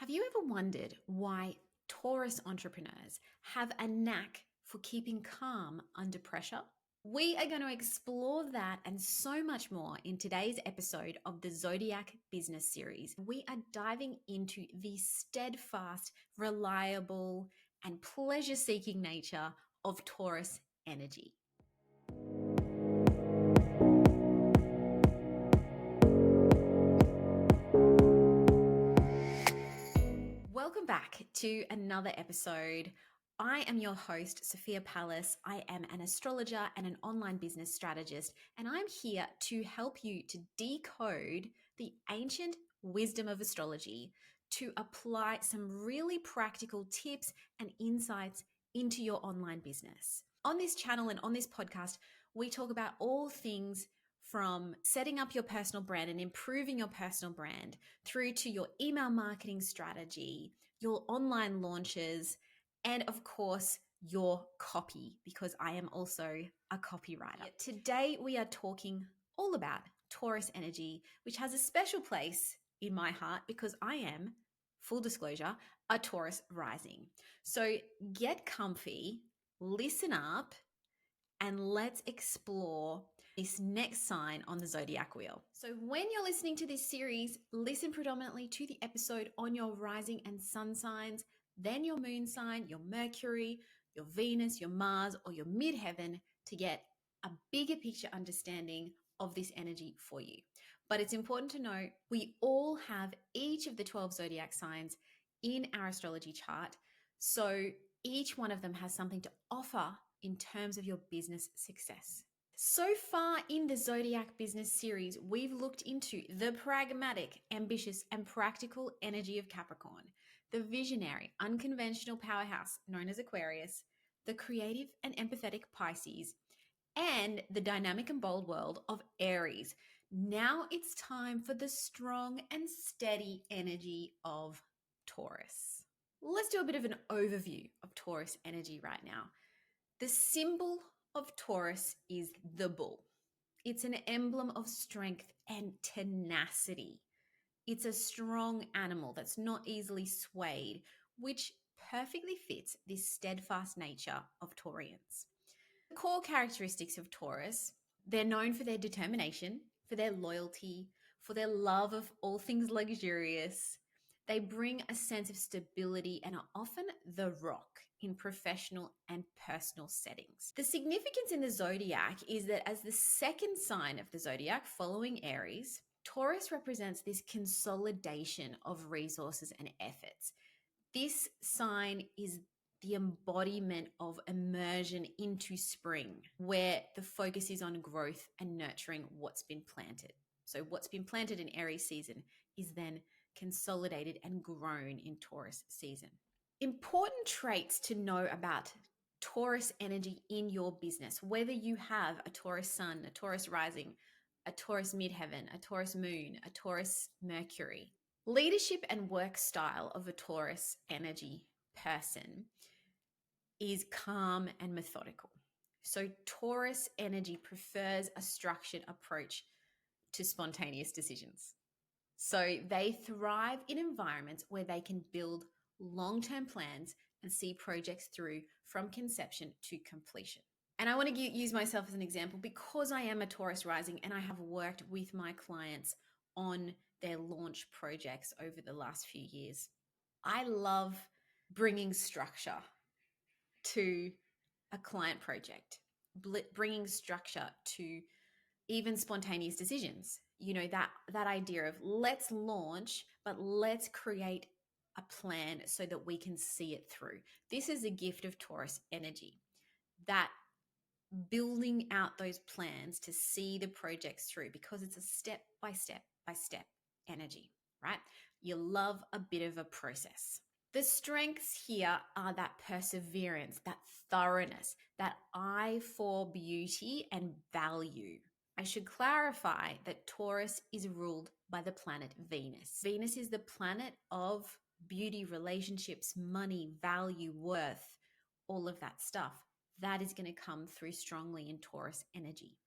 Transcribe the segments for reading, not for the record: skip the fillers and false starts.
Have you ever wondered why Taurus entrepreneurs have a knack for keeping calm under pressure? We are going to explore that and so much more in today's episode of the Zodiac Business Series. We are diving into the steadfast, reliable, and pleasure seeking nature of Taurus energy. Welcome back to another episode. I am your host, Sophia Palace. I am an astrologer and an online business strategist, and I'm here to help you to decode the ancient wisdom of astrology to apply some really practical tips and insights into your online business. On this channel and on this podcast, we talk about all things from setting up your personal brand and improving your personal brand through to your email marketing strategy, your online launches, and of course, your copy, because I am also a copywriter. Today, we are talking all about Taurus energy, which has a special place in my heart because I am, full disclosure, a Taurus rising. So get comfy, listen up, and let's explore this next sign on the zodiac wheel. So when you're listening to this series, listen predominantly to the episode on your rising and sun signs, then your moon sign, your Mercury, your Venus, your Mars, or your midheaven to get a bigger picture understanding of this energy for you. But it's important to know we all have each of the 12 zodiac signs in our astrology chart. So each one of them has something to offer in terms of your business success. So far in the Zodiac Business Series, we've looked into the pragmatic, ambitious, and practical energy of Capricorn, the visionary, unconventional powerhouse known as Aquarius, the creative and empathetic Pisces, and the dynamic and bold world of Aries. Now it's time for the strong and steady energy of Taurus. Let's do a bit of an overview of Taurus energy right now. The symbol of Taurus is the bull. It's an emblem of strength and tenacity. It's a strong animal that's not easily swayed, which perfectly fits this steadfast nature of Taurians. The core characteristics of Taurus, they're known for their determination, for their loyalty, for their love of all things luxurious. They bring a sense of stability and are often the rock in professional and personal settings. The significance in the zodiac is that as the second sign of the zodiac following Aries, Taurus represents this consolidation of resources and efforts. This sign is the embodiment of immersion into spring, where the focus is on growth and nurturing what's been planted. So what's been planted in Aries season is then consolidated and grown in Taurus season. Important traits to know about Taurus energy in your business, whether you have a Taurus sun, a Taurus rising, a Taurus midheaven, a Taurus moon, a Taurus Mercury. Leadership and work style of a Taurus energy person is calm and methodical. So Taurus energy prefers a structured approach to spontaneous decisions. So they thrive in environments where they can build long-term plans and see projects through from conception to completion. And I want to use myself as an example because I am a Taurus rising and I have worked with my clients on their launch projects over the last few years. I love bringing structure to a client project, bringing structure to even spontaneous decisions. You know, that idea of let's launch, but let's create a plan so that we can see it through. This is a gift of Taurus energy, that building out those plans to see the projects through, because it's a step by step energy, right? You love a bit of a process. The strengths here are that perseverance, that thoroughness, that eye for beauty and value. I should clarify that Taurus is ruled by the planet Venus. Venus is the planet of beauty, relationships, money, value, worth, all of that stuff. That is going to come through strongly in Taurus energy.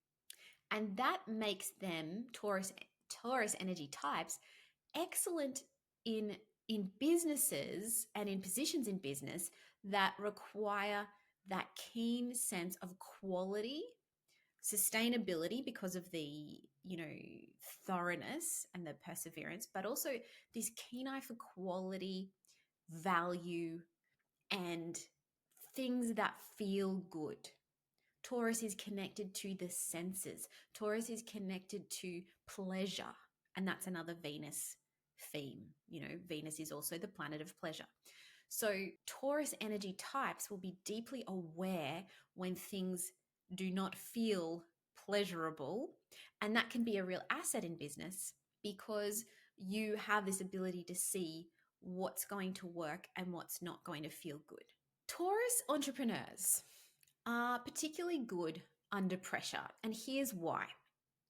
And that makes them, Taurus energy types, excellent in in businesses and in positions in business that require that keen sense of quality, sustainability because of the, thoroughness and the perseverance, but also this keen eye for quality, value, and things that feel good. Taurus is connected to the senses. Taurus is connected to pleasure. And that's another Venus theme. Venus is also the planet of pleasure. So Taurus energy types will be deeply aware when things do not feel pleasurable. And that can be a real asset in business because you have this ability to see what's going to work and what's not going to feel good. Taurus entrepreneurs are particularly good under pressure. And here's why.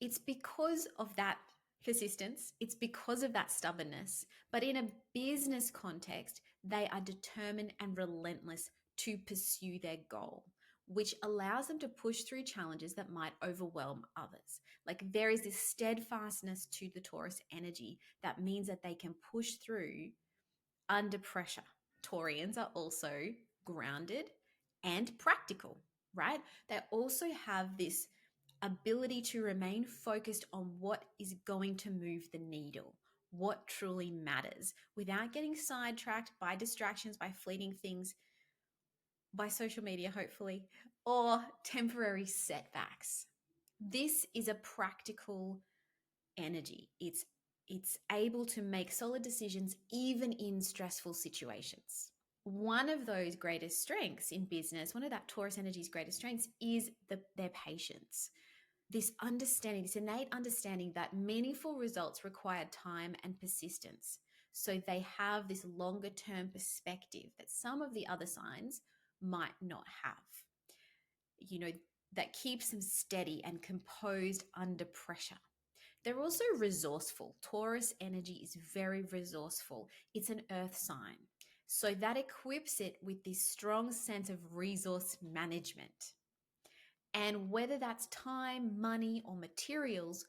It's because of that persistence, it's because of that stubbornness. But in a business context, they are determined and relentless to pursue their goal, which allows them to push through challenges that might overwhelm others. Like there is this steadfastness to the Taurus energy that means that they can push through under pressure. Taurians are also grounded and practical, right? They also have this ability to remain focused on what is going to move the needle, what truly matters, without getting sidetracked by distractions, by fleeting things, by social media, hopefully, or temporary setbacks. This is a practical energy. It's able to make solid decisions even in stressful situations. One of those greatest strengths in business, one of that Taurus energy's greatest strengths is their patience. This understanding, this innate understanding that meaningful results require time and persistence. So they have this longer term perspective that some of the other signs might not have. That keeps them steady and composed under pressure. They're also resourceful. Taurus energy is very resourceful. It's an earth sign. So that equips it with this strong sense of resource management. And whether that's time, money, or materials,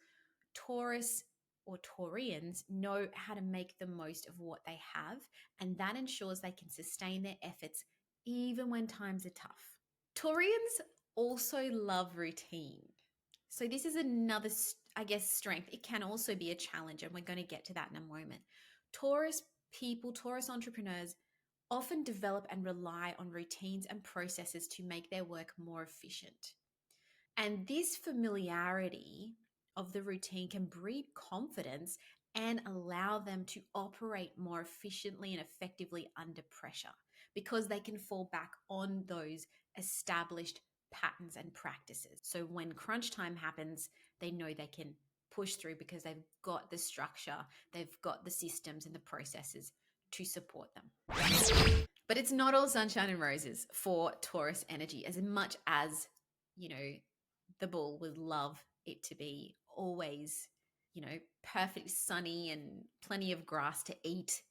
Taurus or Taurians know how to make the most of what they have. And that ensures they can sustain their efforts even when times are tough. Taurians also love routine. So this is another, strength. It can also be a challenge, and we're going to get to that in a moment. Taurus people, Taurus entrepreneurs often develop and rely on routines and processes to make their work more efficient. And this familiarity of the routine can breed confidence and allow them to operate more efficiently and effectively under pressure because they can fall back on those established patterns and practices. So when crunch time happens, they know they can push through because they've got the structure, they've got the systems and the processes to support them. But it's not all sunshine and roses for Taurus energy, as much as, the bull would love it to be always, perfect sunny and plenty of grass to eat.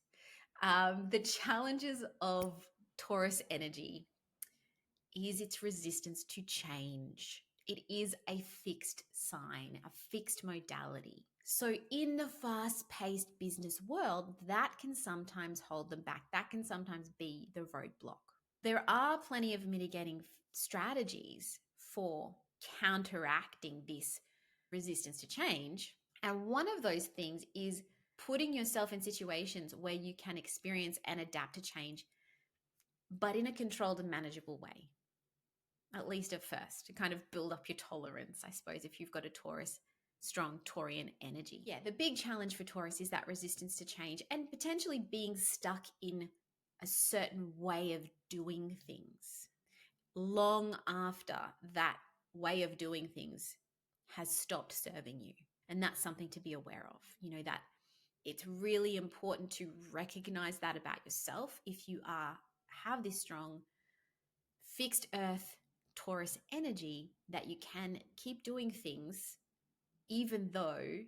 The challenges of Taurus energy is its resistance to change. It is a fixed sign, a fixed modality. So in the fast-paced business world, that can sometimes hold them back. That can sometimes be the roadblock. There are plenty of mitigating strategies for counteracting this resistance to change. And one of those things is putting yourself in situations where you can experience and adapt to change, but in a controlled and manageable way, at least at first, to kind of build up your tolerance, I suppose, if you've got a strong Taurian energy. Yeah, the big challenge for Taurus is that resistance to change and potentially being stuck in a certain way of doing things long after that way of doing things has stopped serving you. And that's something to be aware of, that it's really important to recognize that about yourself. If you have this strong fixed earth Taurus energy, that you can keep doing things even though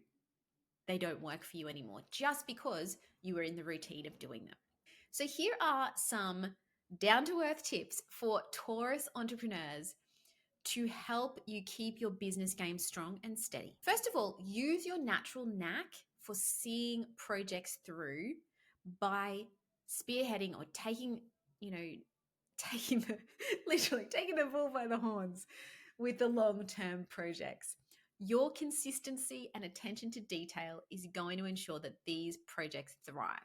they don't work for you anymore, just because you were in the routine of doing them. So here are some down-to-earth tips for Taurus entrepreneurs to help you keep your business game strong and steady. First of all, use your natural knack for seeing projects through by spearheading or taking, taking the literally taking the bull by the horns with the long-term projects. Your consistency and attention to detail is going to ensure that these projects thrive.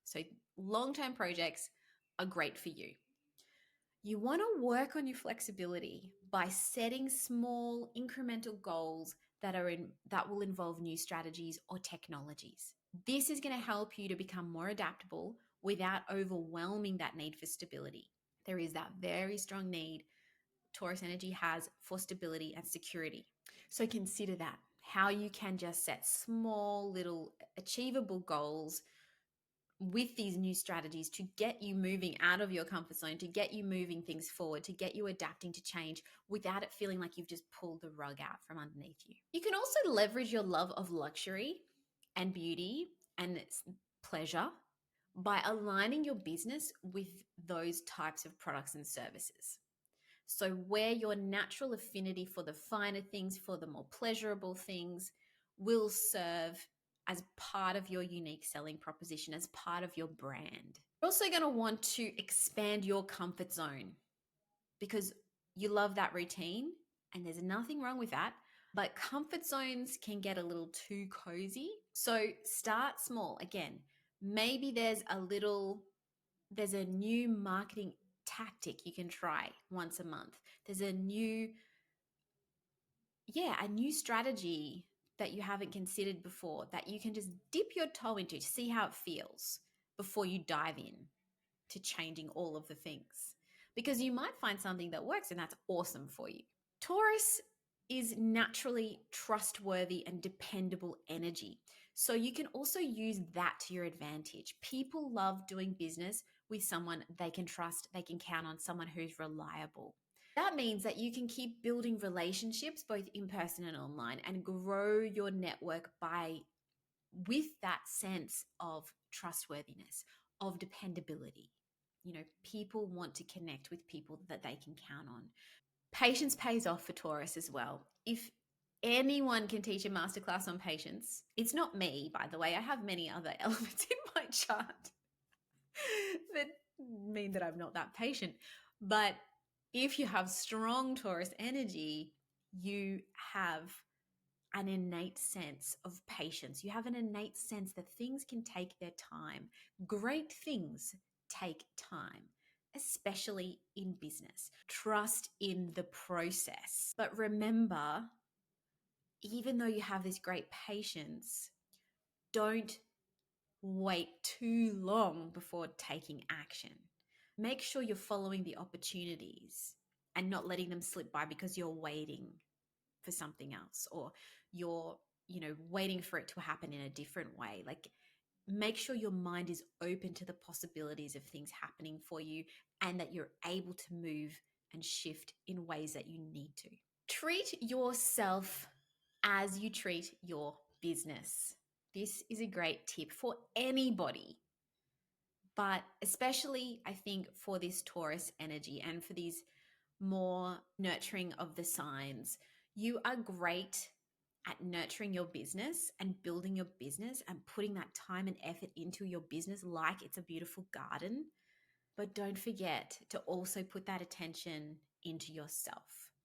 So long-term projects are great for you. You want to work on your flexibility by setting small incremental goals that will involve new strategies or technologies. This is going to help you to become more adaptable without overwhelming that need for stability. There is that very strong need Taurus energy has for stability and security. So consider that, how you can just set small little achievable goals with these new strategies to get you moving out of your comfort zone, to get you moving things forward, to get you adapting to change without it feeling like you've just pulled the rug out from underneath you. You can also leverage your love of luxury and beauty and pleasure by aligning your business with those types of products and services. So where your natural affinity for the finer things, for the more pleasurable things, will serve as part of your unique selling proposition, as part of your brand. You're also going to want to expand your comfort zone because you love that routine, and there's nothing wrong with that. But comfort zones can get a little too cozy. So start small. Again, maybe there's a new marketing tactic you can try once a month. There's a new strategy that you haven't considered before that you can just dip your toe into to see how it feels before you dive in to changing all of the things. Because you might find something that works and that's awesome for you. Taurus is naturally trustworthy and dependable energy. So you can also use that to your advantage. People love doing business with someone they can trust, they can count on, someone who's reliable. That means that you can keep building relationships both in person and online and grow your network with that sense of trustworthiness, of dependability. People want to connect with people that they can count on. Patience pays off for Taurus as well. If anyone can teach a masterclass on patience, it's not me, by the way. I have many other elements in my chart that mean that I'm not that patient. But if you have strong Taurus energy, you have an innate sense of patience. You have an innate sense that things can take their time. Great things take time, especially in business. Trust in the process. But remember, even though you have this great patience, don't wait too long before taking action. Make sure you're following the opportunities and not letting them slip by because you're waiting for something else, or you're, waiting for it to happen in a different way. Like, make sure your mind is open to the possibilities of things happening for you and that you're able to move and shift in ways that you need to. Treat yourself as you treat your business. This is a great tip for anybody, but especially I think for this Taurus energy and for these more nurturing of the signs. You are great at nurturing your business and building your business and putting that time and effort into your business like it's a beautiful garden. But don't forget to also put that attention into yourself.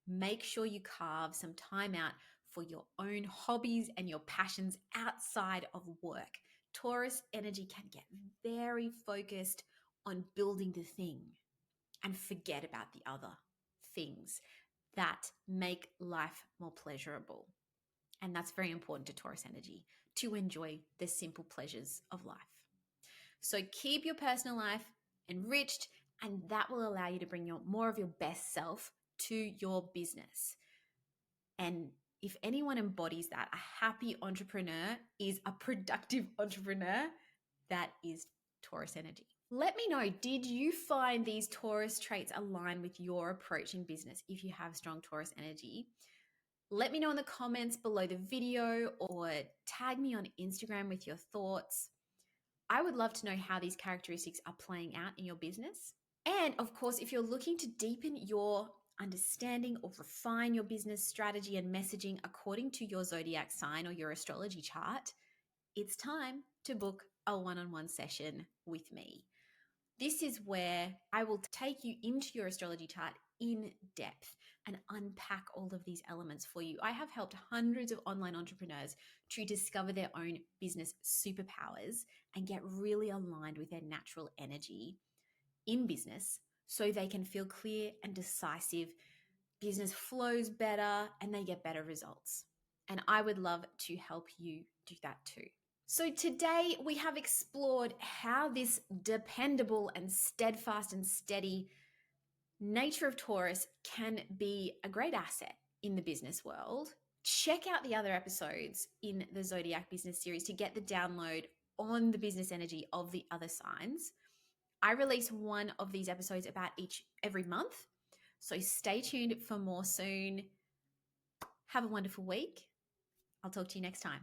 Make sure you carve some time out for your own hobbies and your passions outside of work. Taurus energy can get very focused on building the thing and forget about the other things that make life more pleasurable. And that's very important to Taurus energy, to enjoy the simple pleasures of life. So keep your personal life enriched, and that will allow you to bring more of your best self to your business. And if anyone embodies that, a happy entrepreneur is a productive entrepreneur. That is Taurus energy. Let me know, did you find these Taurus traits align with your approach in business if you have strong Taurus energy? Let me know in the comments below the video or tag me on Instagram with your thoughts. I would love to know how these characteristics are playing out in your business. And of course, if you're looking to deepen your understanding or refine your business strategy and messaging according to your zodiac sign or your astrology chart, it's time to book a one-on-one session with me. This is where I will take you into your astrology chart in depth and unpack all of these elements for you. I have helped hundreds of online entrepreneurs to discover their own business superpowers and get really aligned with their natural energy in business so they can feel clear and decisive. Business flows better and they get better results. And I would love to help you do that too. So today we have explored how this dependable and steadfast and steady nature of Taurus can be a great asset in the business world. Check out the other episodes in the Zodiac Business Series to get the download on the business energy of the other signs. I release one of these episodes about every month. So stay tuned for more soon. Have a wonderful week. I'll talk to you next time.